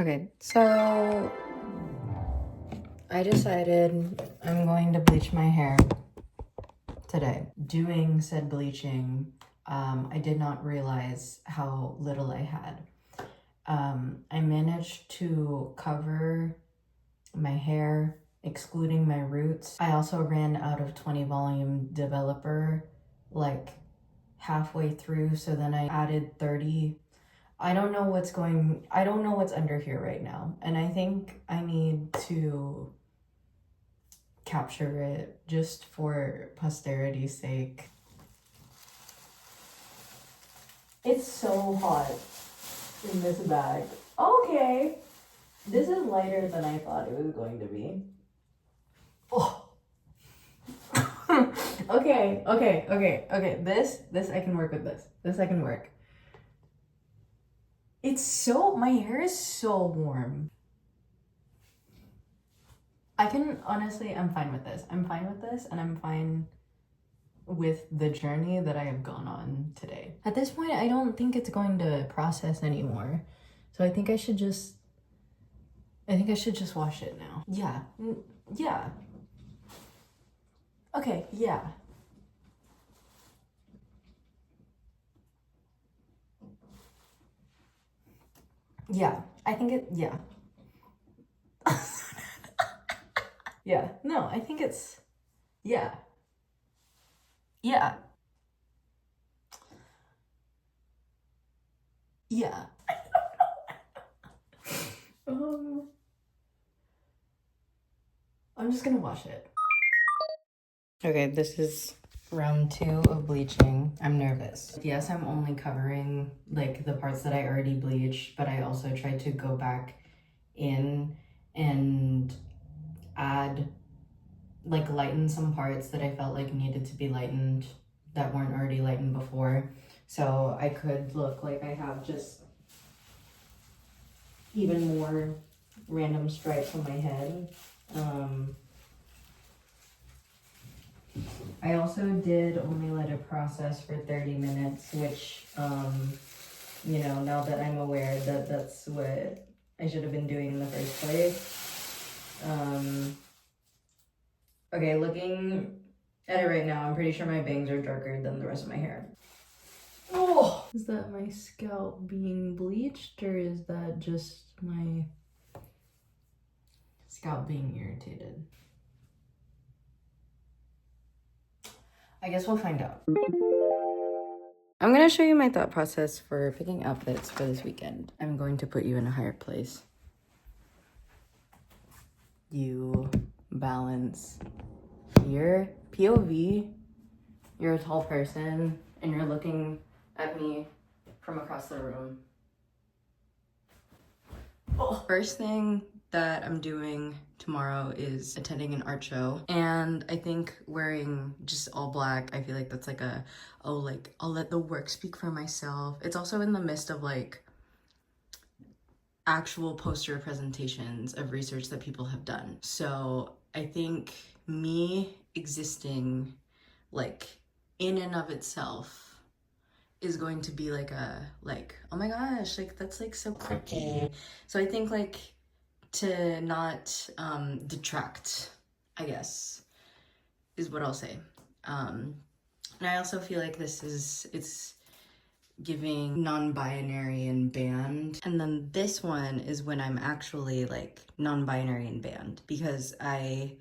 Okay, so I decided I'm going to bleach my hair today. Doing said bleaching, I did not realize how little I had. I managed to cover my hair, excluding my roots. I also ran out of 20 volume developer like halfway through, so then I added 30. I don't know what's under here right now, and I think I need to capture it just for posterity's sake. It's so hot in this bag. Okay, this is lighter than I thought it was going to be. Oh. Okay. This I can work with this. This I can work. My hair is so warm. Honestly, I'm fine with this. I'm fine with this, and I'm fine with the journey that I have gone on today. At this point, I don't think it's going to process anymore. So I think I should just wash it now. Yeah. Yeah. Okay, yeah. Yeah, I think yeah. Yeah, no, I think it's, yeah. Yeah. Yeah. I'm just gonna wash it. Okay, this is round 2 of bleaching. I'm nervous. Yes, I'm only covering like the parts that I already bleached, but I also tried to go back in and lighten some parts that I felt like needed to be lightened that weren't already lightened before. So I could look like I have just even more random stripes on my head. I also did only let it process for 30 minutes, which, now that I'm aware that that's what I should have been doing in the first place. Okay, looking at it right now, I'm pretty sure my bangs are darker than the rest of my hair. Oh! Is that my scalp being bleached, or is that just my scalp being irritated? I guess we'll find out. I'm gonna show you my thought process for picking outfits for this weekend. I'm going to put you in a higher place. You balance here. POV, you're a tall person and you're looking at me from across the room. Oh. First thing that I'm doing tomorrow is attending an art show, and I think wearing just all black, I feel like that's like I'll let the work speak for myself. It's also in the midst of like actual poster presentations of research that people have done. So I think me existing like in and of itself is going to be like oh my gosh, like that's like so quirky. So I think like to not detract, I guess, is what I'll say. And I also feel like it's giving non-binary and band. And then this one is when I'm actually like non-binary and band, because I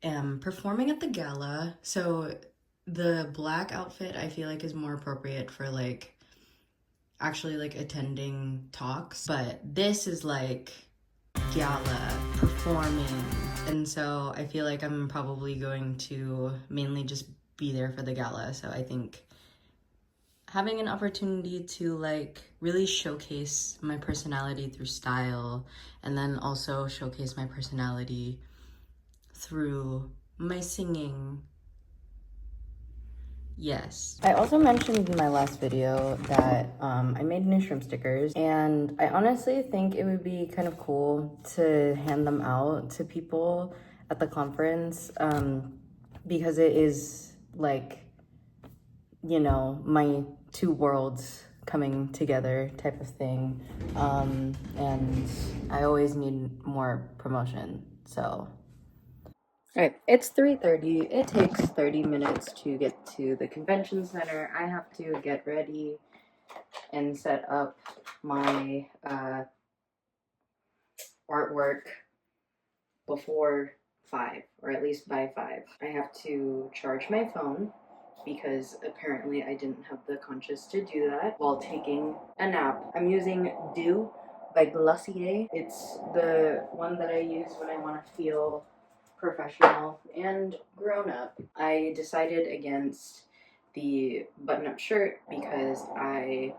am performing at the gala. So the black outfit I feel like is more appropriate for like actually like attending talks, but this is like gala performing, and so I feel like I'm probably going to mainly just be there for the gala. So I think having an opportunity to like really showcase my personality through style, and then also showcase my personality through my singing. Yes. I also mentioned in my last video that I made new shrimp stickers, and I honestly think it would be kind of cool to hand them out to people at the conference, because it is like, my two worlds coming together type of thing. And I always need more promotion, so. All right, it's 3:30. It takes 30 minutes to get to the convention center. I have to get ready and set up my artwork before 5, or at least by 5. I have to charge my phone because apparently I didn't have the conscience to do that while taking a nap. I'm using Dew by Glossier. It's the one that I use when I want to feel professional and grown up. I decided against the button-up shirt because I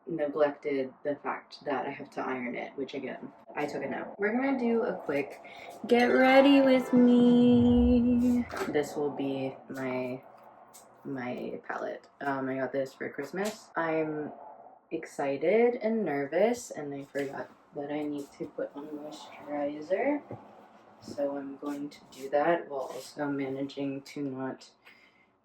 neglected the fact that I have to iron it, which again, I took a nap. We're gonna do a quick get ready with me. This will be my palette. I got this for Christmas. I'm excited and nervous, and I forgot that I need to put on moisturizer. So I'm going to do that while also managing to not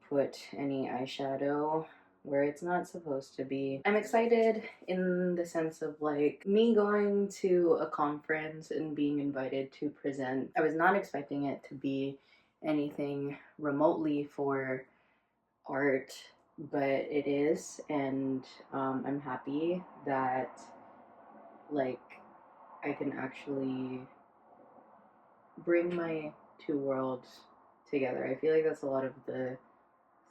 put any eyeshadow where it's not supposed to be. I'm excited in the sense of like me going to a conference and being invited to present. I was not expecting it to be anything remotely for art, but it is, and I'm happy that like I can actually bring my two worlds together. I feel like that's a lot of the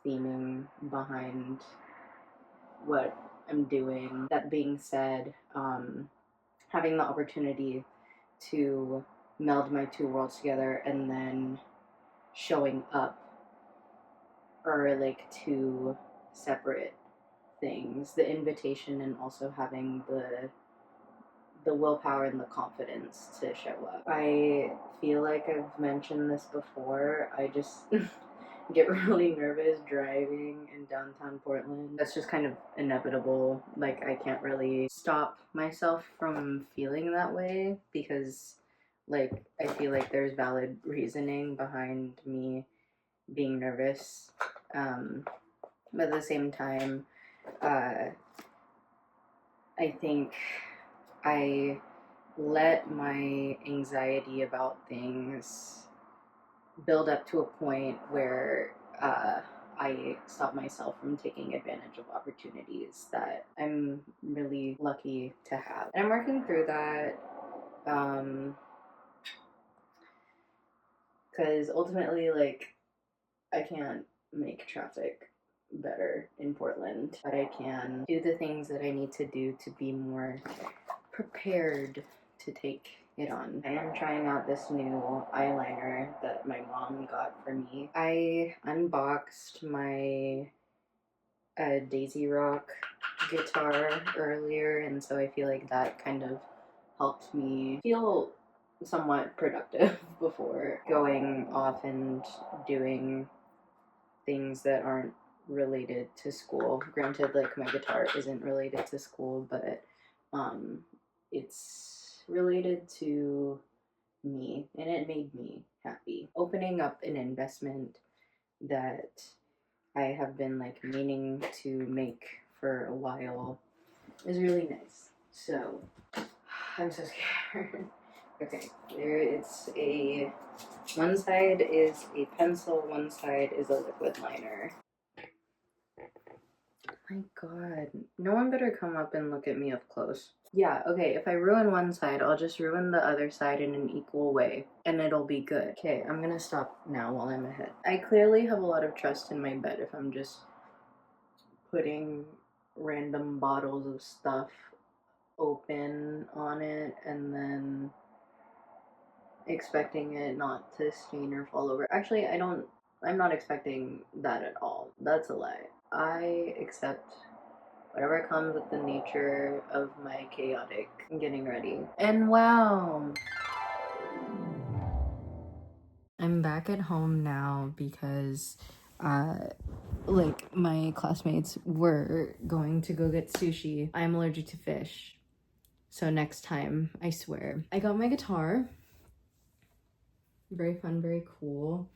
theming behind what I'm doing. That being said, having the opportunity to meld my two worlds together and then showing up are like two separate things. The invitation and also having the willpower and the confidence to show up. I feel like I've mentioned this before. I just get really nervous driving in downtown Portland. That's just kind of inevitable. Like, I can't really stop myself from feeling that way because, like, I feel like there's valid reasoning behind me being nervous. But at the same time, I think I let my anxiety about things build up to a point where I stop myself from taking advantage of opportunities that I'm really lucky to have. And I'm working through that because ultimately, like, I can't make traffic better in Portland, but I can do the things that I need to do to be more prepared to take it on. I am trying out this new eyeliner that my mom got for me. I unboxed my Daisy Rock guitar earlier, and so I feel like that kind of helped me feel somewhat productive before going off and doing things that aren't related to school. Granted, like, my guitar isn't related to school, but it's related to me, and it made me happy. Opening up an investment that I have been like meaning to make for a while is really nice. So I'm so scared. Okay, it's a, one side is a pencil, one side is a liquid liner. My god, no one better come up and look at me up close. Yeah, okay, if I ruin one side, I'll just ruin the other side in an equal way, and it'll be good. Okay, I'm gonna stop now while I'm ahead. I clearly have a lot of trust in my bed if I'm just putting random bottles of stuff open on it and then expecting it not to stain or fall over. Actually, I'm not expecting that at all. That's a lie. I accept whatever comes with the nature of my chaotic getting ready. And wow, I'm back at home now because like my classmates were going to go get sushi. I'm allergic to fish. So next time, I swear. I got my guitar. Very fun, very cool.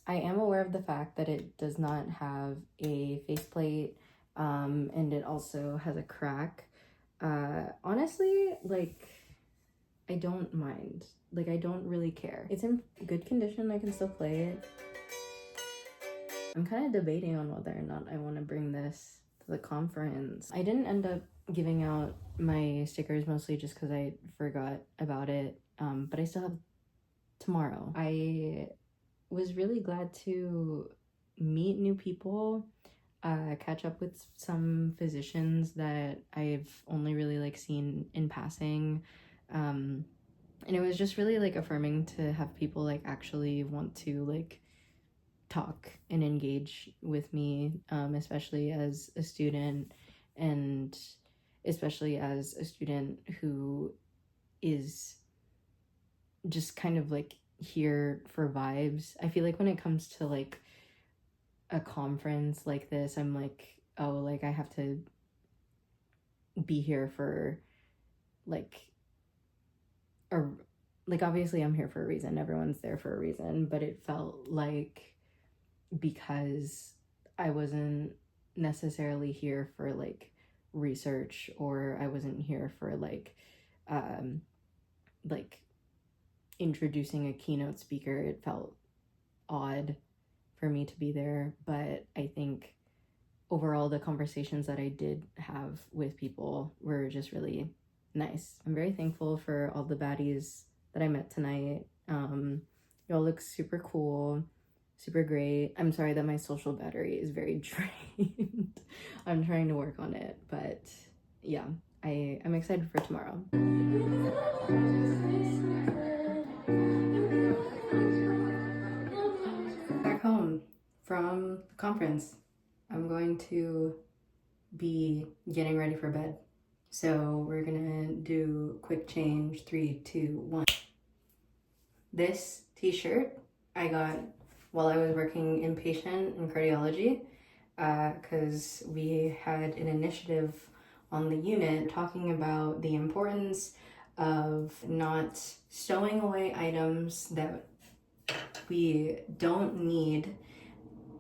I am aware of the fact that it does not have a faceplate. and it also has a crack. Honestly, like, I don't mind. Like, I don't really care. It's in good condition, I can still play it. I'm kind of debating on whether or not I want to bring this to the conference. I didn't end up giving out my stickers, mostly just because I forgot about it, but I still have tomorrow. I was really glad to meet new people, catch up with some physicians that I've only really like seen in passing, and it was just really like affirming to have people like actually want to like talk and engage with me, especially as a student, and especially as a student who is just kind of like here for vibes. I feel like when it comes to like a conference like this, I'm like, oh, like I have to be here for like a, like obviously I'm here for a reason, everyone's there for a reason, but it felt like because I wasn't necessarily here for like research, or I wasn't here for like introducing a keynote speaker, it felt odd for me to be there. But I think overall the conversations that I did have with people were just really nice. I'm very thankful for all the baddies that I met tonight. Y'all look super cool, super great. I'm sorry that my social battery is very drained. I'm trying to work on it, but yeah, I'm excited for tomorrow. Back home from the conference, I'm going to be getting ready for bed. So we're gonna do quick change. 3, 2, 1. This t-shirt I got while I was working inpatient in cardiology, because we had an initiative on the unit talking about the importance of not stowing away items that we don't need.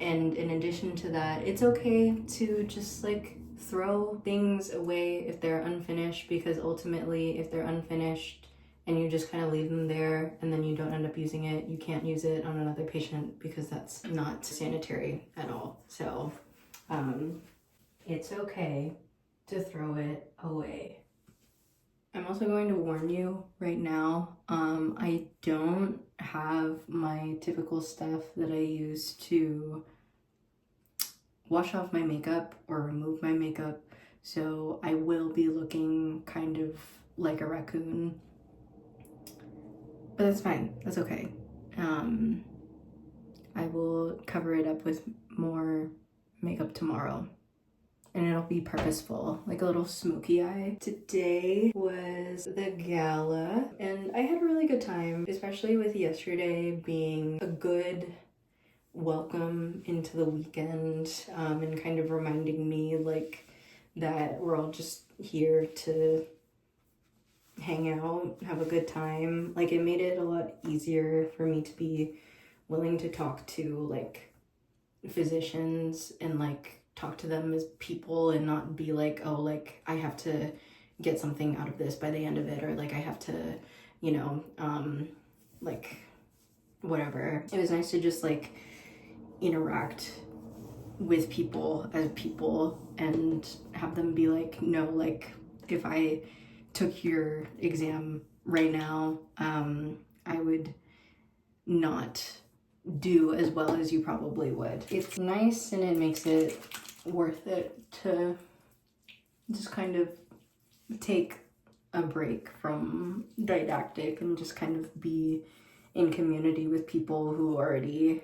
And in addition to that, it's okay to just like throw things away if they're unfinished, because ultimately if they're unfinished and you just kind of leave them there and then you don't end up using it, you can't use it on another patient, because that's not sanitary at all. So it's okay to throw it away. I'm also going to warn you right now, I don't have my typical stuff that I use to wash off my makeup or remove my makeup, so I will be looking kind of like a raccoon, but that's fine, that's okay. I will cover it up with more makeup tomorrow, and it'll be purposeful, like a little smoky eye. Today was the gala, and I had a really good time, especially with yesterday being a good welcome into the weekend, and kind of reminding me like that we're all just here to hang out, have a good time. Like, it made it a lot easier for me to be willing to talk to like physicians and like talk to them as people, and not be like, oh, like I have to get something out of this by the end of it, or like I have to, you know, like whatever. It was nice to just like interact with people as people and have them be like, no, like if I took your exam right now, I would not do as well as you probably would. It's nice, and it makes it worth it to just kind of take a break from didactic and just kind of be in community with people who already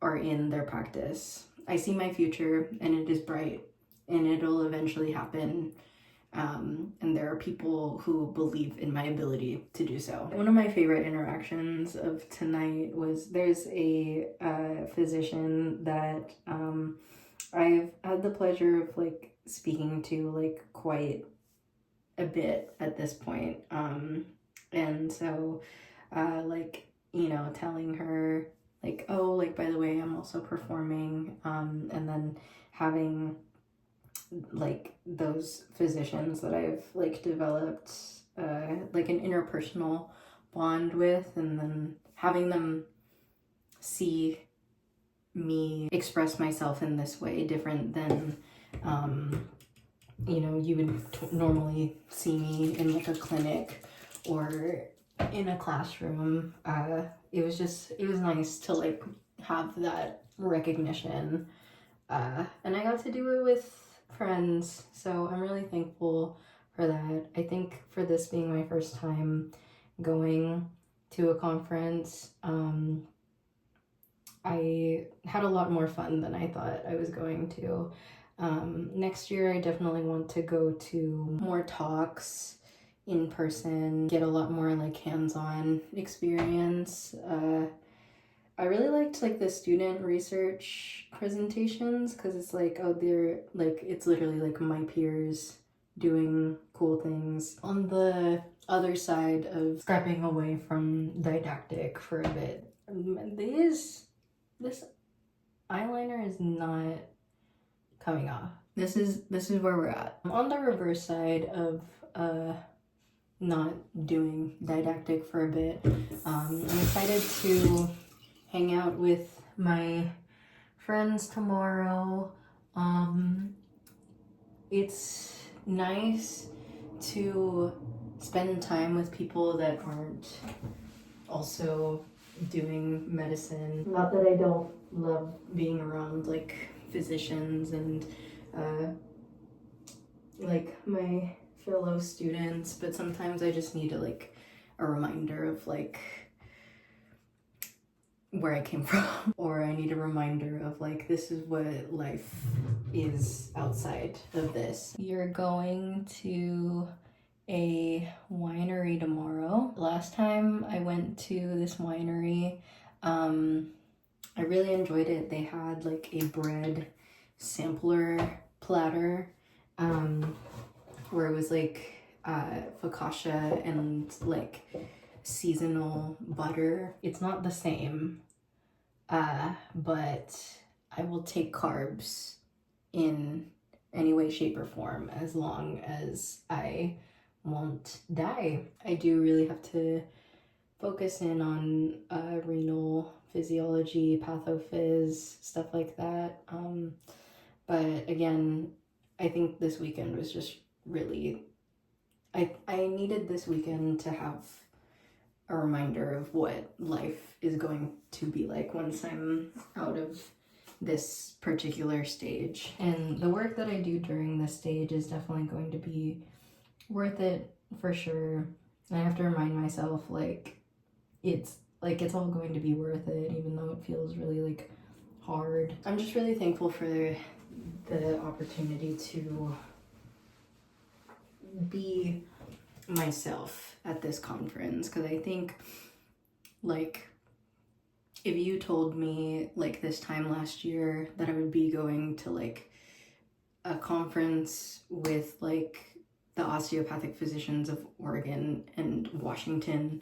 are in their practice. I see my future, and it is bright, and it'll eventually happen. And there are people who believe in my ability to do so. One of my favorite interactions of tonight was, there's a physician that I've had the pleasure of like speaking to like quite a bit at this point. And so like, you know, telling her like, oh, like, by the way, I'm also performing, and then having like those physicians that I've like developed like an interpersonal bond with, and then having them see me express myself in this way different than you know, you would normally see me in like a clinic or in a classroom. It was nice to like have that recognition, and I got to do it with friends, so I'm really thankful for that. I think for this being my first time going to a conference, I had a lot more fun than I thought I was going to. Next year, I definitely want to go to more talks in person, get a lot more like hands-on experience. I really liked like the student research presentations, because it's like, oh, they're like, it's literally like my peers doing cool things. On the other side of stepping away from didactic for a bit, this eyeliner is not coming off. This is where we're at. On the reverse side of not doing didactic for a bit, I'm excited to hang out with my friends tomorrow. It's nice to spend time with people that aren't also doing medicine. Not that I don't love being around like physicians and like my fellow students, but sometimes I just need like a reminder of like where I came from, or I need a reminder of like, this is what life is outside of this. You're going to a winery tomorrow. Last time I went to this winery, I really enjoyed it. They had like a bread sampler platter, where it was like focaccia and like seasonal butter. It's not the same, but I will take carbs in any way, shape, or form as long as I won't die. I do really have to focus in on renal physiology, pathophys, stuff like that. But again, I think this weekend was just really, I needed this weekend to have a reminder of what life is going to be like once I'm out of this particular stage. And the work that I do during this stage is definitely going to be worth it for sure. I have to remind myself like it's all going to be worth it, even though it feels really like hard. I'm just really thankful for the opportunity to be myself at this conference, because I think like if you told me like this time last year that I would be going to like a conference with like the osteopathic physicians of Oregon and Washington,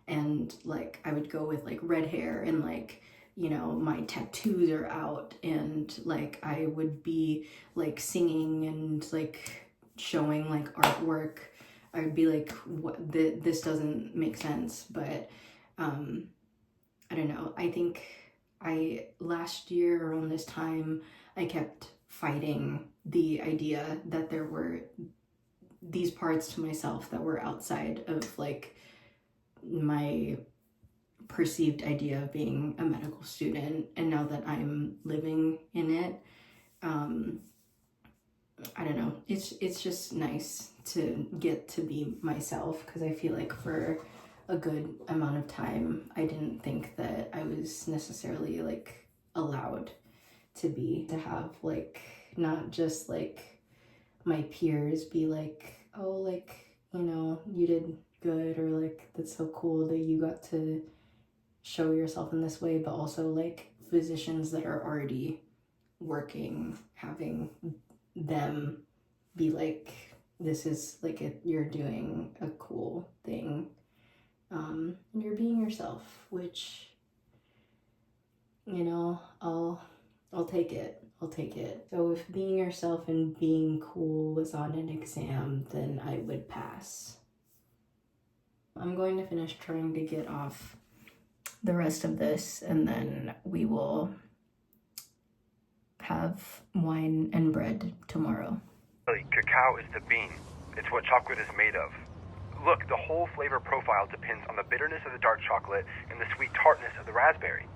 and like I would go with like red hair and like, you know, my tattoos are out, and like I would be like singing and like showing like artwork, I would be like, what, this doesn't make sense. But I don't know, I think last year around this time, I kept fighting the idea that there were these parts to myself that were outside of like my perceived idea of being a medical student. And now that I'm living in it, I don't know, it's just nice to get to be myself, because I feel like for a good amount of time I didn't think that I was necessarily like allowed to have like not just like my peers be like, oh, like, you know, you did good, or like that's so cool that you got to show yourself in this way, but also like physicians that are already working, having them be like, this is like you're doing a cool thing, and you're being yourself, which you know, I'll take it. I'll take it. So if being yourself and being cool was on an exam, then I would pass. I'm going to finish trying to get off the rest of this, and then we will have wine and bread tomorrow. Cacao is the bean. It's what chocolate is made of. Look, the whole flavor profile depends on the bitterness of the dark chocolate and the sweet tartness of the raspberry.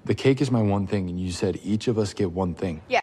The cake is my one thing, and you said each of us get one thing. Yeah,